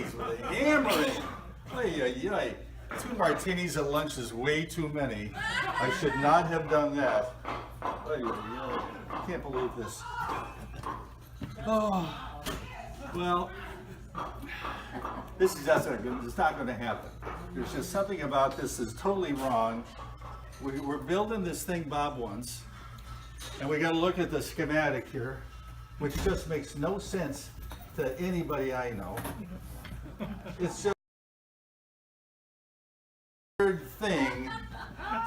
With a hammering. Ay, ay, ay. 2 martinis at lunch is way too many. I should not have done that. Ay, ay, ay. I can't believe this. Oh, well, this is just it's not going to happen. There's just something about this that's totally wrong. We're building this thing Bob wants, and we got to look at the schematic here, which just makes no sense to anybody I know. It's just a weird thing,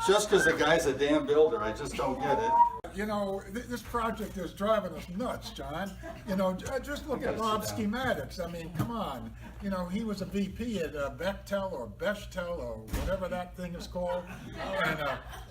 just because the guy's a damn builder. I just don't get it. You know, this project is driving us nuts, John. You know, just look at Bob's schematics. I mean, come on. You know, he was a VP at Bechtel or Bechtel or whatever that thing is called. And,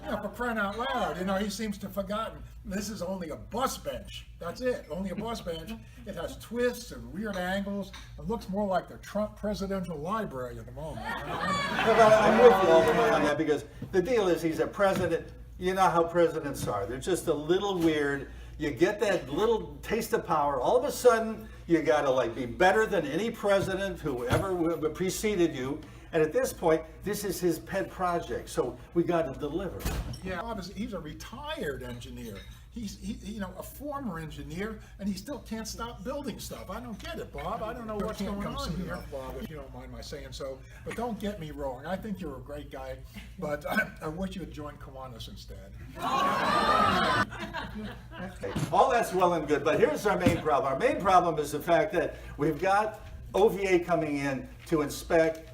you know, for crying out loud, you know, he seems to have forgotten this is only a bus bench. That's it, only a bus bench. It has twists and weird angles. It looks more like the Trump Presidential Library at the moment. I'm with you all the way on that, because the deal is he's a president. You know how presidents are. They're just a little weird. You get that little taste of power. All of a sudden, you got to like be better than any president who ever preceded you. And at this point, this is his pet project. So we got to deliver. Yeah, Bob he's a retired engineer. He's you know, a former engineer, and he still can't stop building stuff. I don't get it, Bob. I don't know what's going on here, Bob, if you don't mind my saying so. But don't get me wrong. I think you're a great guy, but I wish you had joined Kiwanis instead. Okay. All that's well and good, but here's our main problem. Our main problem is the fact that we've got OVA coming in to inspect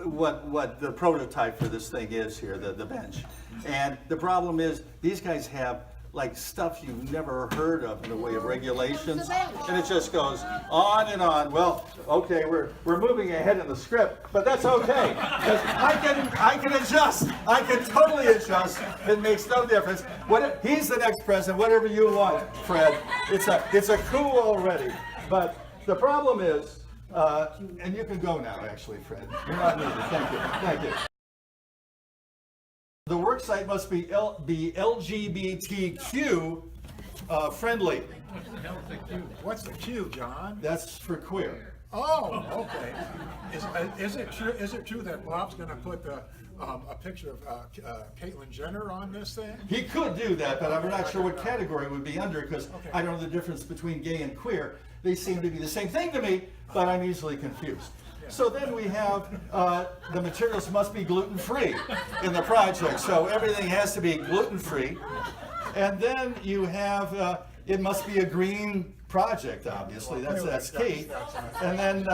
what the prototype for this thing is here, the bench. And the problem is these guys have like stuff you've never heard of in the way of regulations, and it just goes on and on. Well, okay, we're moving ahead in the script, but that's okay, because I can adjust. I can totally adjust. It makes no difference. He's the next president, whatever you want, Fred. It's a coup already. But the problem is, and you can go now, actually, Fred. You're not needed. Thank you. The work site must be LGBTQ friendly. What's the Q, John? That's for queer. Oh, okay. Is it true that Bob's going to put a picture of Caitlyn Jenner on this thing? He could do that, but I'm not sure what category it would be under, because I don't know the difference between gay and queer. They seem to be the same thing to me, but I'm easily confused. So then we have the materials must be gluten-free in the project. So everything has to be gluten-free. And then you have, it must be a green project, obviously. That's key. And then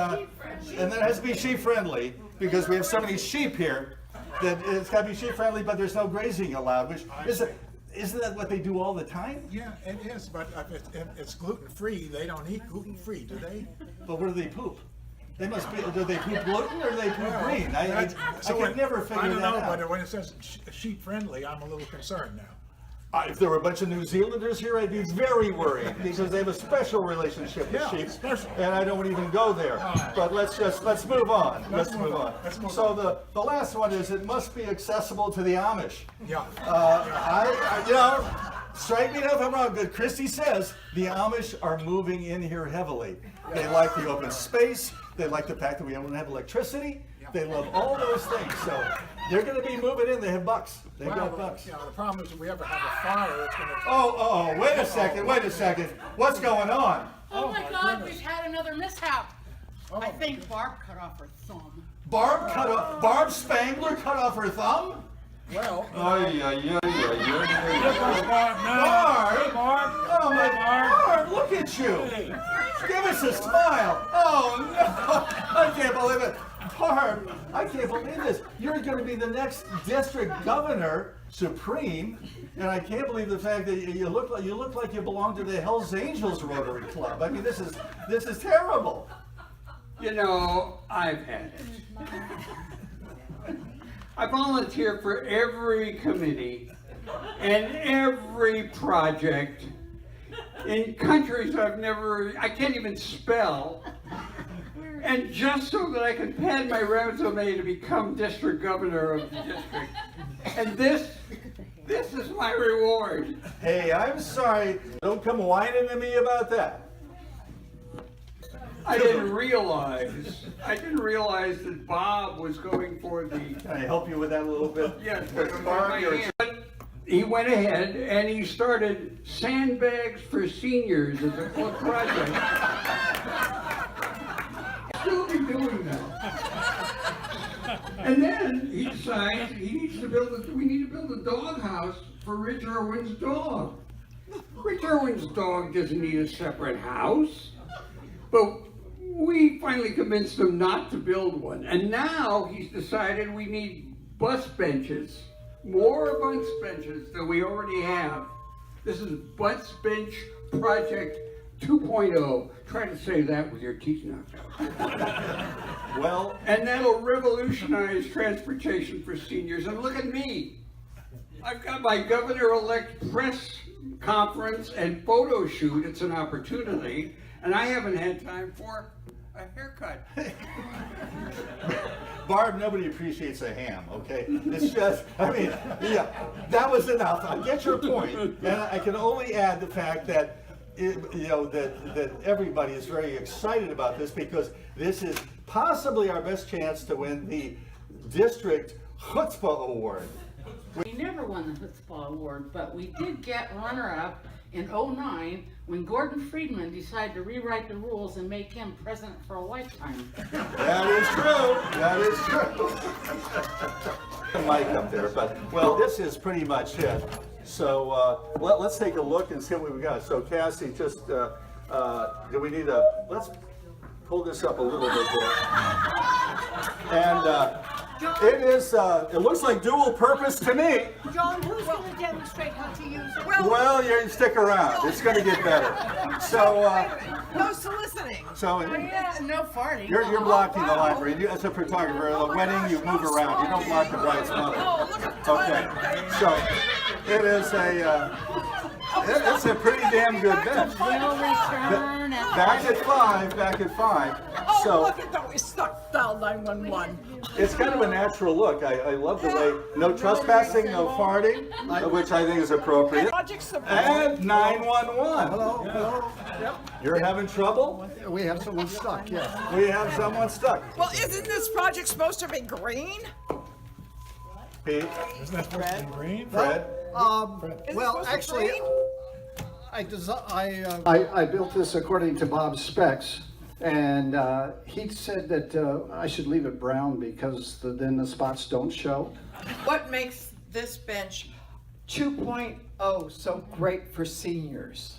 it has to be sheep-friendly, because we have so many sheep here that it's got to be sheep-friendly, but there's no grazing allowed, which isn't that what they do all the time? Yeah, it is, but if it's gluten-free, they don't eat gluten-free, do they? But where do they poop? They must be, do they poop gluten or do they poop green? I could never figure that out. I don't know, but when it says sheep-friendly, I'm a little concerned now. If there were a bunch of New Zealanders here, I'd be very worried, because they have a special relationship with sheep, and I don't even go there. But let's move on. Let's move on. So the last one is it must be accessible to the Amish. Yeah. You know, strike me if I'm wrong, but Christie says the Amish are moving in here heavily. They like the open space. They like the fact that we don't have electricity. They love all those things. So they're going to be moving in. They have bucks. They've got bucks. Yeah, the problem is if we ever have a fire, it's going to... Oh, wait a second. What's going on? Oh my God, we've had another mishap. I think Barb cut off her thumb. Barb Spangler cut off her thumb? Well... Barb! Oh my Barb, look at you! Give us a smile! Oh no! I can't believe it! Barb, I can't believe this. You're going to be the next district governor, supreme, and I can't believe the fact that you look like you belong to the Hells Angels Rotary Club. I mean, this is terrible. You know, I've had it. I volunteer for every committee and every project in countries I can't even spell. And just so that I can pad my resume to become district governor of the district. And this is my reward. Hey, I'm sorry. Don't come whining to me about that. I didn't realize that Bob was going for the, Can I help you with that a little bit? yes, Barb, you're- but he went ahead and he started sandbags for seniors as a project. Still be doing that. And then he decides we need to build a dog house for Rich Irwin's dog. Rich Irwin's dog doesn't need a separate house. But we finally convinced him not to build one. And now he's decided we need bus benches, more bus benches than we already have. This is Bus Bench Project 2.0. Try to say that with your teeth knocked out. Well, And that'll revolutionize transportation for seniors. And look at me. I've got my governor-elect press conference and photo shoot. It's an opportunity. And I haven't had time for a haircut. Barb, nobody appreciates a ham, okay? It's just, I mean, yeah, that was enough. I get your point. And I can only add the fact that, that everybody is very excited about this because this is possibly our best chance to win the district chutzpah award. We never won the Chutzpah Award, but we did get runner-up in '09 when Gordon Friedman decided to rewrite the rules and make him president for a lifetime. That is true. That is true. Mic up there, but well, this is pretty much it. So let's take a look and see what we've got. So Cassie, just do we need a? Let's pull this up a little bit there. And it is. It looks like dual purpose to me. John, who's going to demonstrate how to use it? Well, you stick around. It's going to get better. So. No soliciting. So No farting. you're blocking the library. You, as a photographer, at a wedding, you move around. You don't block the bride's mother. Oh, look at the Okay. So it is it's a pretty damn good bench. Will return at Back at five. Oh, So look at that. We stuck dial 911. it's kind of a natural look. I love the way no trespassing, no farting, which I think is appropriate. Project support. And 911. Hello. You're having trouble? We have someone stuck, yes. We have someone stuck. Well, isn't this project supposed to be green? Pete, Isn't that supposed to be green? Fred. Is Well, it supposed actually, to be green? I built this according to Bob's specs, and he said that I should leave it brown because then the spots don't show. What makes this bench 2.0 so great for seniors?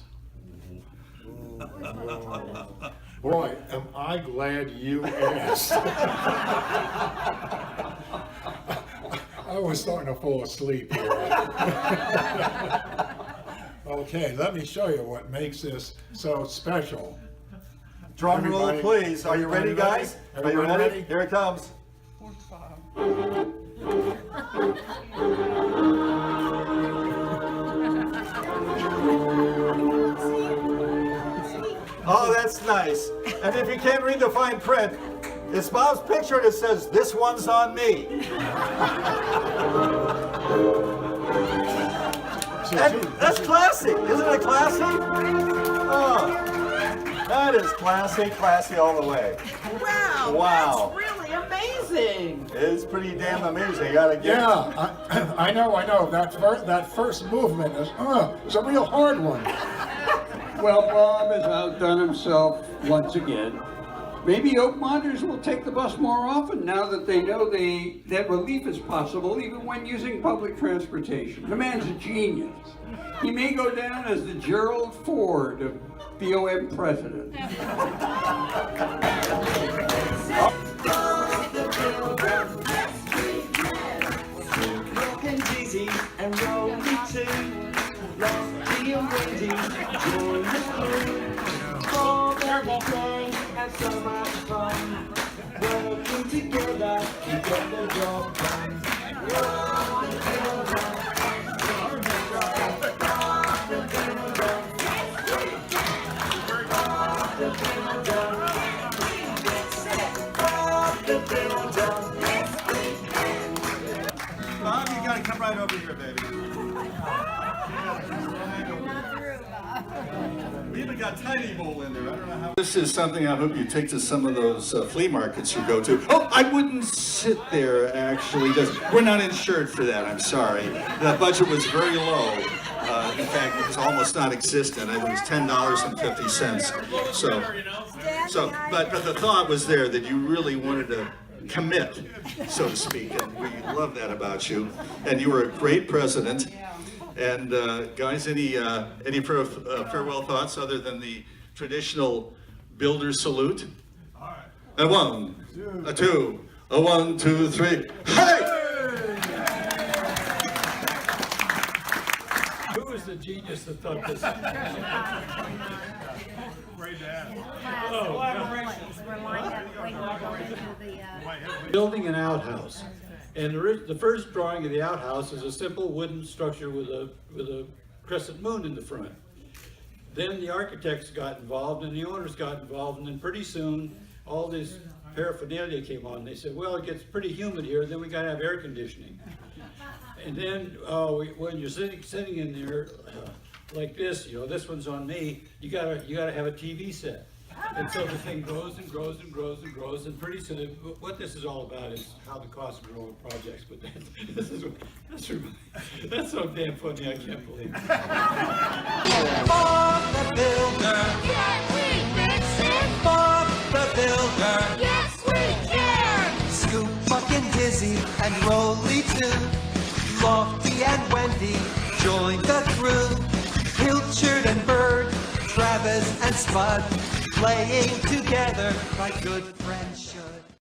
Boy, am I glad you asked. I was starting to fall asleep here. Okay, let me show you what makes this so special. Drum roll, Everybody- please. Are you ready, everybody guys? ready? Are you Everybody ready? ready? Here it comes. Oh, that's nice. And if you can't read the fine print, it's Bob's picture that says, "This one's on me." And that's classy. Isn't it classy? Oh, that is classy all the way. Wow, Wow. that's really amazing. It's pretty damn amazing. You gotta get Yeah, I know. That first movement is, it's a real hard one. Well, Bob has outdone himself once again. Maybe Oakmonters will take the bus more often now that they know that relief is possible even when using public transportation. The man's a genius. He may go down as the Gerald Ford of BOM president. And dizzy and rolling too. Lofty and windy, join the crew. For every day, have so much fun. Working together, we get the job done. Rock the builder. Bob, you gotta come right over here, baby. We've been We got tiny bowl in there. I don't know how. This is something I hope you take to some of those flea markets you go to. Oh, I wouldn't sit there, actually. We're not insured for that, I'm sorry. The budget was very low. In fact, it was almost non-existent. I think it was $10.50. But the thought was there that you really wanted to commit, so to speak, and we love that about you. And you were a great president. And guys, any farewell thoughts other than the traditional builder salute? All right. A 1, a 2, a 1, 2, 3. Hey! Who was the genius that thought this? Building an outhouse. And the first drawing of the outhouse is a simple wooden structure with a crescent moon in the front. Then the architects got involved and the owners got involved, and then pretty soon all this paraphernalia came on. They said, well, it gets pretty humid here, then we gotta have air conditioning. And then when you're sitting in there like this, you know, this one's on me, you gotta have a TV set. And so the thing grows and grows and grows and grows, and pretty soon, what this is all about is how the costs grow in projects. But that's so damn funny, I can't believe it. Bob the Builder. Can we fix it? Bob the Builder. Yes, we can! Scoop, fucking Dizzy, and Rolly too. Lofty and Wendy join the crew. Pilchard and Bird, Travis and Spud, playing together like good friends should.